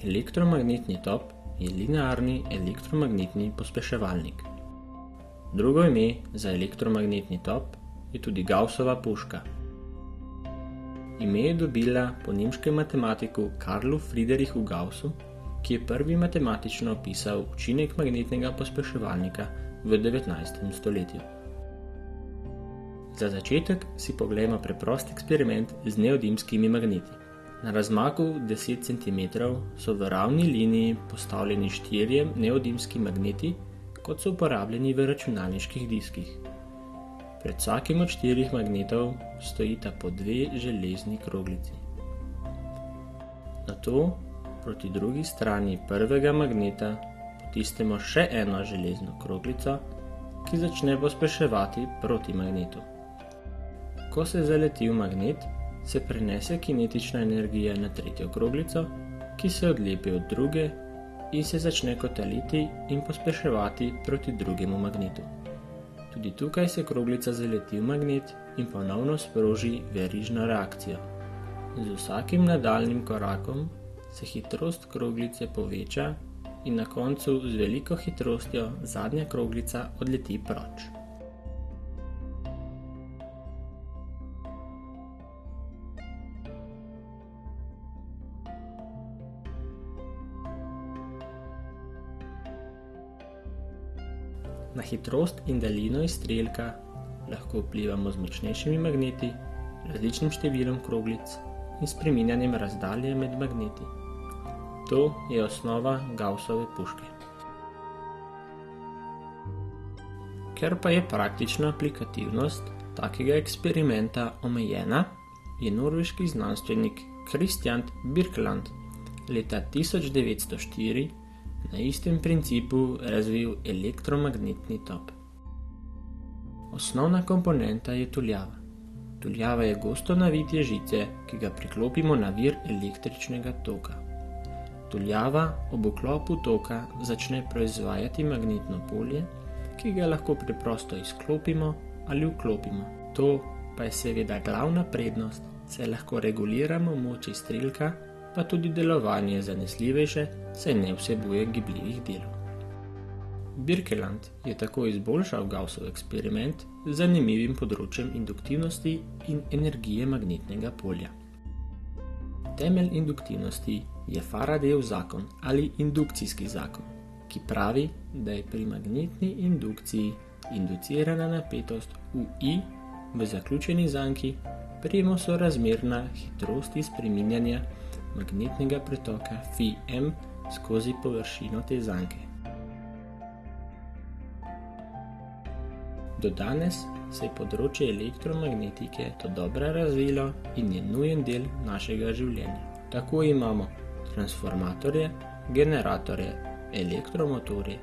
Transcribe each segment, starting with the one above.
Elektromagnetni top je linearni elektromagnetni pospeševalnik. Drugo ime za elektromagnetni top je tudi Gaussova puška. Ime je dobila po nemškem matematiku Karlu Friedrichu Gaussu, ki je prvi matematično opisal učinek magnetnega pospeševalnika v 19. stoletju. Za začetek si poglejmo preprost eksperiment z neodimskimi magneti. Na razmaku 10 cm so v ravni liniji postavljeni 4 neodimski magneti, kot so uporabljeni v računalniških diskih. Pred vsakim od 4 magnetov stojita po 2 železni kroglici. Nato proti drugi strani prvega magneta potisnemo še eno železno kroglico, ki začne pospeševati proti magnetu. Ko se zaleti v magnet, se prenese kinetična energija na tretjo kroglico, ki se odlepi od druge in se začne kotaliti in pospeševati proti drugemu magnetu. Tudi tukaj se kroglica zaleti v magnet in ponovno sproži verižno reakcijo. Z vsakim nadaljnjim korakom se hitrost kroglice poveča in na koncu z veliko hitrostjo zadnja kroglica odleti proč. Na hitrost in daljino izstrelka lahko vplivamo z močnejšimi magneti, različnim številom kroglic in spreminjanjem razdalje med magneti. To je osnova Gaussove puške. Ker pa je praktična aplikativnost takega eksperimenta omejena, je norveški znanstvenik Christian Birkeland leta 1904 na istem principu razvil elektromagnetni top. Osnovna komponenta je tuljava. Tuljava je gosto navitje žice, ki ga priklopimo na vir električnega toka. Tuljava ob vklopu toka začne proizvajati magnetno polje, ki ga lahko preprosto izklopimo ali vklopimo. To pa je seveda glavna prednost, saj lahko reguliramo moč izstrelka, pa tudi delovanje zanesljivejše, saj ne vsebuje gibljivih delov. Birkeland je tako izboljšal Gaussov eksperiment z zanimivim področjem induktivnosti in energije magnetnega polja. Temelj induktivnosti je Faradayev zakon ali indukcijski zakon, ki pravi, da je pri magnetni indukciji inducirana napetost I v zaključeni zanki premo sorazmerna hitrosti spreminjanja magnetnega pretoka φm skozi površino te zanke. Do danes se je področje elektromagnetike dobro razvilo in je nujen del našega življenja. Tako imamo transformatorje, generatorje, elektromotorje,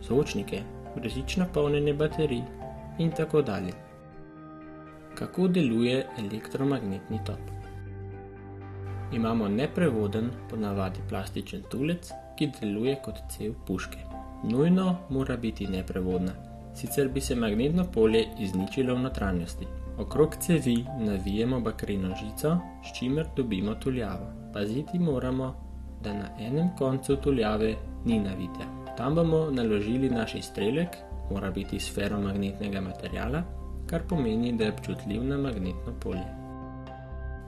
zvočnike, brezžično polnjenje baterij in tako dalje. Kako deluje elektromagnetni top? Imamo neprevoden, ponavadi plastičen tulec, ki deluje kot cev puške. Nujno mora biti neprevodna, sicer bi se magnetno polje izničilo v notranjosti. Okrog cevi navijemo bakreno žico, s čimer dobimo tuljavo. Paziti moramo, da na enem koncu tuljave ni navitja. Tam bomo naložili naš izstrelek, mora biti iz feromagnetnega materiala, kar pomeni, da je občutljiv na magnetno polje.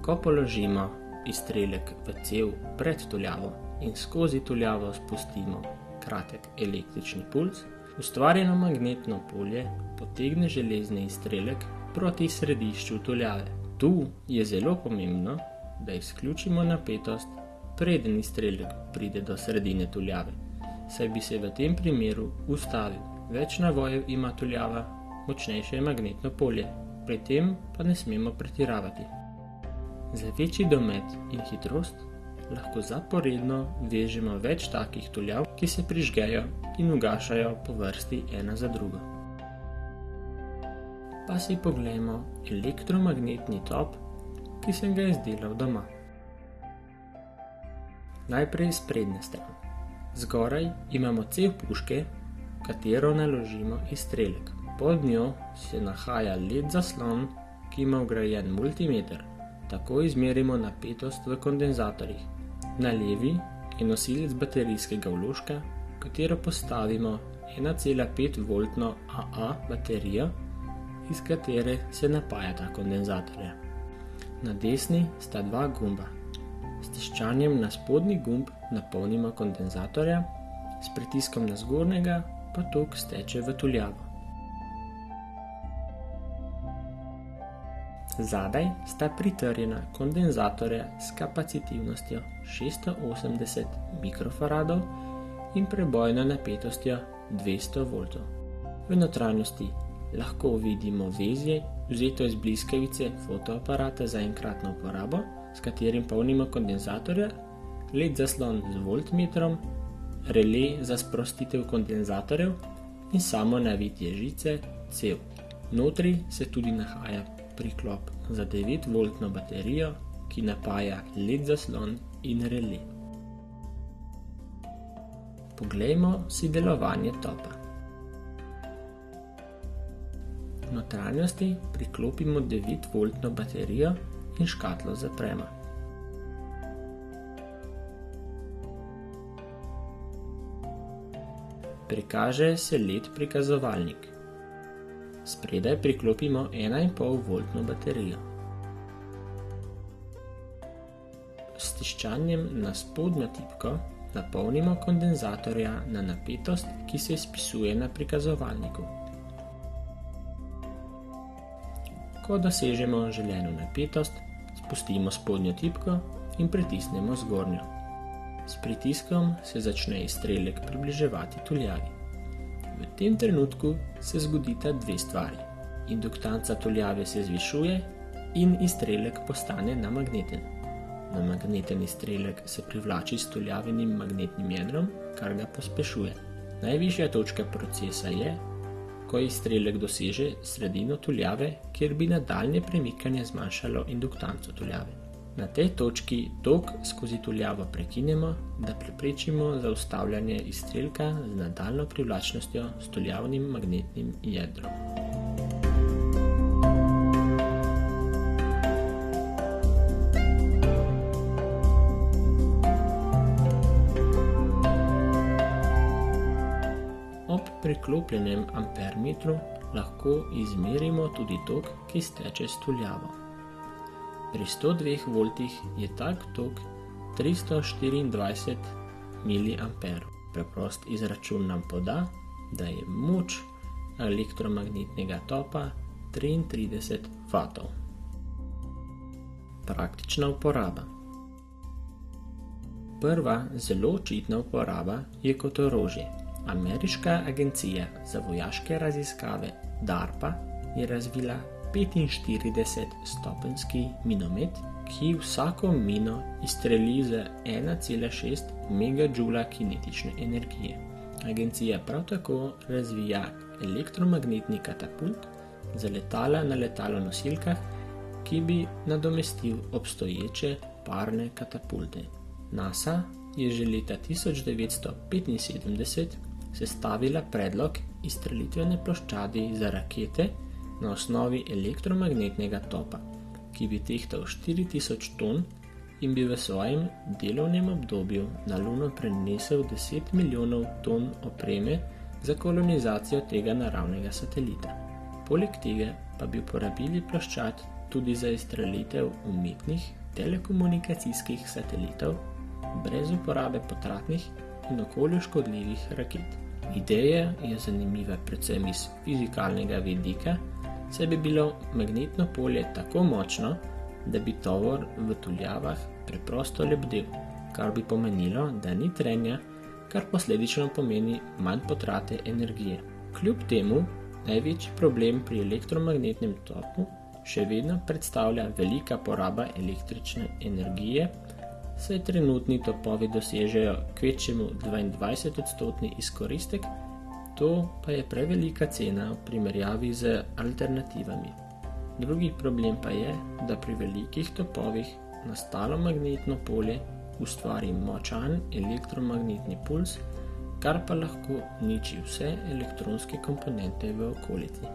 Ko položimo izstrelek v cev pred tuljavo in skozi tuljavo spustimo kratek električni pulz, ustvarjeno magnetno polje potegne železni izstrelek proti središču tuljave. Tu je zelo pomembno, da izključimo napetost, preden izstrelek pride do sredine tuljave, saj bi se v tem primeru ustavil. Več navojev ima tuljava, močnejše je magnetno polje, pri tem pa ne smemo pretiravati. Za večji domet in hitrost lahko zaporedno vežemo več takih tuljav, ki se prižgejo in ugašajo po vrsti ena za drugo. Pa si poglejmo elektromagnetni top, ki sem ga izdelal doma. Najprej s prednje strani. Zgoraj imamo cev puške, v katero naložimo izstrelek. Pod njo se nahaja led zaslon, ki ima vgrajen multimeter. Tako izmerimo napetost v kondenzatorjih. Na levi je nosilec baterijskega vložka, v katero postavimo 1,5 voltno AA baterijo, iz katere se napajata kondenzatorja. Na desni sta dva gumba. S tiščanjem na spodnji gumb napolnimo kondenzatorja, s pritiskom na zgornjega pa tok steče v tuljavo. Zadaj sta pritrjena kondenzatorja s kapacitivnostjo 680 mikrofaradov in prebojno napetostjo 200 voltov. V notranjosti lahko vidimo vezje, vzeto iz bliskavice fotoaparata za enkratno uporabo, s katerim polnimo kondenzatorja, LED zaslon z voltmetrom, relé za sprostitev kondenzatorjev in samo navitje žice, cev. Notri se tudi nahaja priklop za 9 voltno baterijo, ki napaja LED zaslon in relé. Poglejmo si delovanje topa. V notranjosti priklopimo 9 voltno baterijo in škatlo zapremo. Prikaže se LED prikazovalnik. Spredaj priklopimo 1,5 voltno baterijo. S tiščanjem na spodnjo tipko napolnimo kondenzatorja na napetost, ki se izpisuje na prikazovalniku. Ko dosežemo želeno napetost, spustimo spodnjo tipko in pritisnemo zgornjo. S pritiskom se začne izstrelek približevati tuljavi. V tem trenutku se zgodita dve stvari. Induktanca tuljave se zvišuje in izstrelek postane namagneten. Namagneten izstrelek se privlači s tuljavinim magnetnim jedrom, kar ga pospešuje. Najvišja točka procesa je, ko izstrelek doseže sredino tuljave, kjer bi nadaljnje premikanje zmanjšalo induktanco tuljave. Na tej točki tok skozi tuljavo prekinemo, da preprečimo zaustavljanje izstrelka z nadaljnjo privlačnostjo s tuljavnim magnetnim jedrom. Ob priklopljenem ampermetru lahko izmerimo tudi tok, ki steče s tuljavo. Pri 102 voltih je tak tok 324 mA. Preprost izračun nam poda, da je moč elektromagnetnega topa 33 W. Praktična uporaba. Prva zelo očitna uporaba je kot orožje. Ameriška agencija za vojaške raziskave DARPA je razvila 45-stopenjski minomet, ki vsako mino izstreli z 1,6 MJ kinetične energije. Agencija prav tako razvija elektromagnetni katapult za letala na letalonosilkah, ki bi nadomestil obstoječe parne katapulte. NASA je že leta 1975 sestavila predlog izstrelitvene ploščadi za rakete na osnovi elektromagnetnega topa, ki bi tehtal 4000 ton in bi v svojem delovnem obdobju na Luno prenesel 10 milijonov ton opreme za kolonizacijo tega naravnega satelita. Poleg tega pa bi uporabili ploščad tudi za izstrelitev umetnih telekomunikacijskih satelitov brez uporabe potratnih in okolju škodljivih raket. Ideja je zanimiva predvsem iz fizikalnega vidika, saj bi bilo magnetno polje tako močno, da bi tovor v tuljavah preprosto lebdel, kar bi pomenilo, da ni trenja, kar posledično pomeni manj potrate energije. Kljub temu, največji problem pri elektromagnetnem topu še vedno predstavlja velika poraba električne energije, saj trenutni topovi dosežejo kvečjemu 22% izkoristek, to pa je prevelika cena v primerjavi z alternativami. Drugi problem pa je, da pri velikih topovih nastalo magnetno polje ustvari močan elektromagnetni puls, kar pa lahko uniči vse elektronske komponente v okolici.